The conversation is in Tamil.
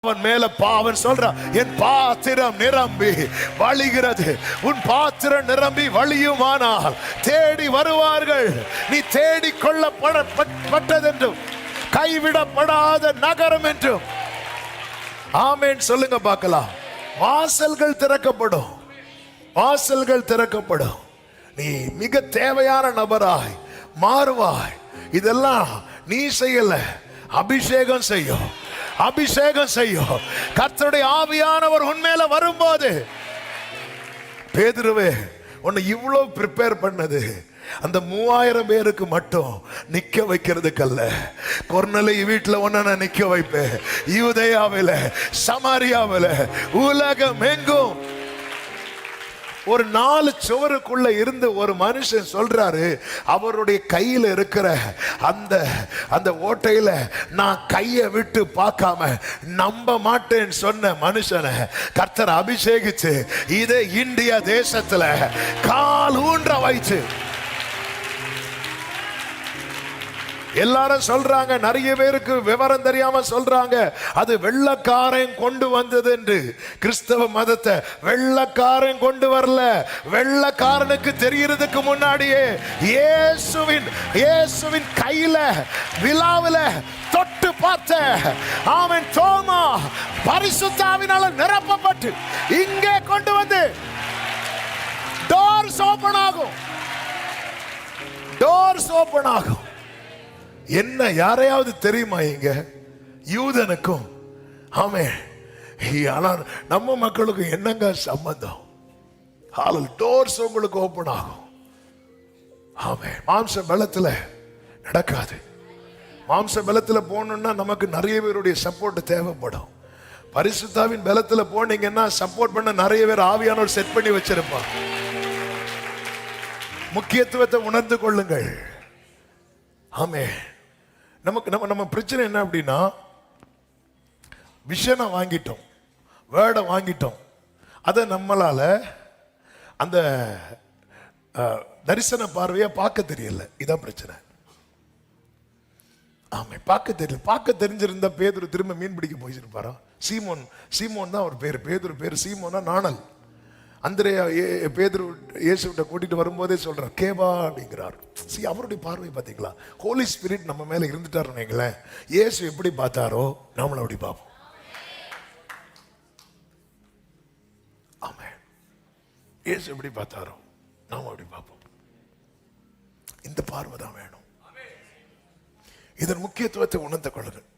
அவன் மேல அவன் சொல்றான், என் பாத்திரம் நிரம்பி வழிகிறது. உன் பாத்திரம் நிரம்பி வழியுமானால் தேடி வருவார்கள். நீ தேடி கொள்ளப்பட்டதென்றும் கைவிடப்படாத நகரம் என்றும். ஆமென் சொல்லுங்க பார்க்கலாம். வாசல்கள் திறக்கப்படும், வாசல்கள் திறக்கப்படும். நீ மிக தேவையான நபராய் மாறுவாய். இதெல்லாம் நீ செய்யல, அபிஷேகம் செய்யும், அபிஷேகம் செய்யும். கர்த்தருடைய ஆவியானவர் உன்மேல வரும்போது, பேதுருவே உன்னை இவ்வளவு ப்ரிப்பேர் பண்ணது அந்த 3000 பேருக்கு மட்டும் நிக்க வைக்கிறதுக்கல்ல. கொர்நேலிய வீட்டுல ஒன்ன நிக்க வைப்பேன். யூதேயாவில, சமாரியாவில, உலகம் எங்கும். ஒரு 4 சுவருக்குள்ள இருந்து ஒரு மனுஷன் சொல்றாரு, அவருடைய கையில இருக்கிற அந்த ஓட்டையில நான் கையை விட்டு பார்க்காம நம்ப மாட்டேன்னு சொன்ன மனுஷனை கர்த்தர் அபிஷேகிச்சு இதே இந்தியா தேசத்துல கால் ஊன்ற வைச்சு. எல்லாரும் சொல்றாங்க, நிறைய பேருக்கு விவரம் தெரியாம சொல்றாங்க, அது வெள்ளக்காரன் கொண்டு வந்தது என்று. கிறிஸ்தவ மதத்தை வெள்ளக்காரன் கொண்டு வரல. வெள்ளக்காரனுக்கு தெரியறதுக்கு முன்னாடியே இயேசுவின் கையில விழாவில தொட்டு பார்த்த அவன் தோமா பரிசுத்த ஆவியால நிரப்பப்பட்டு இங்கே கொண்டு வந்து டோர்ஸ் ஓபன் ஆகும், டோர்ஸ் ஓபன் ஆகும். என்ன யாரையாவது தெரியுமா இங்க? யூதனுக்கும் ஆமென், ஆனால் நம்ம மக்களுக்கு என்னங்க சம்பந்தம்? ஹாலல் டோர்ஸ் உங்களுக்கு ஓபன் ஆகும். ஆமென். மாம்ச பலத்துல நடக்காது. மாம்ச பலத்துல போகணும்னா நமக்கு நிறைய பேருடைய சப்போர்ட் தேவைப்படும். பரிசுத்தாவின் பலத்துல போனீங்கன்னா சப்போர்ட் பண்ண நிறைய பேர் ஆவியானவர் செட் பண்ணி வச்சிருப்பான். முக்கியத்துவத்தை உணர்ந்து கொள்ளுங்கள். ஆமென். நம்ம பிரச்சனை என்ன அப்படின்னா, விஷனை வாங்கிட்டோம், வேர்டை வாங்கிட்டோம், அதை நம்மளால அந்த தரிசன பார்வையா பார்க்க தெரியல. இதான் பிரச்சனை. ஆமா, பார்க்க தெரியல. பார்க்க தெரிஞ்சிருந்தா பேதுரு திரும்ப மீன் பிடிக்க போயிருப்பாரா? சீமோன் தான் அவர் பேரு. பேதுரு பேரு சீமோனா நாணல். அந்திரேயா பேதுரு இயேசுவிட்ட கூட்டிட்டு வரும்போதே சொல்றார், கேவா அப்படிங்கிறார். அவருடைய பார்வை பார்த்தீங்களா? ஹோலி ஸ்பிரிட் நம்ம மேல இருந்துட்டாருன்னு இயேசு எப்படி பார்த்தாரோ நம்மள அப்படி பார்ப்போம். ஆமென். இயேசு எப்படி பார்த்தாரோ நாம அப்படி பார்ப்போம். இந்த பார்வை தான் வேணும். இதன் முக்கியத்துவத்தை உணர்ந்து கொள்ளுங்கள்.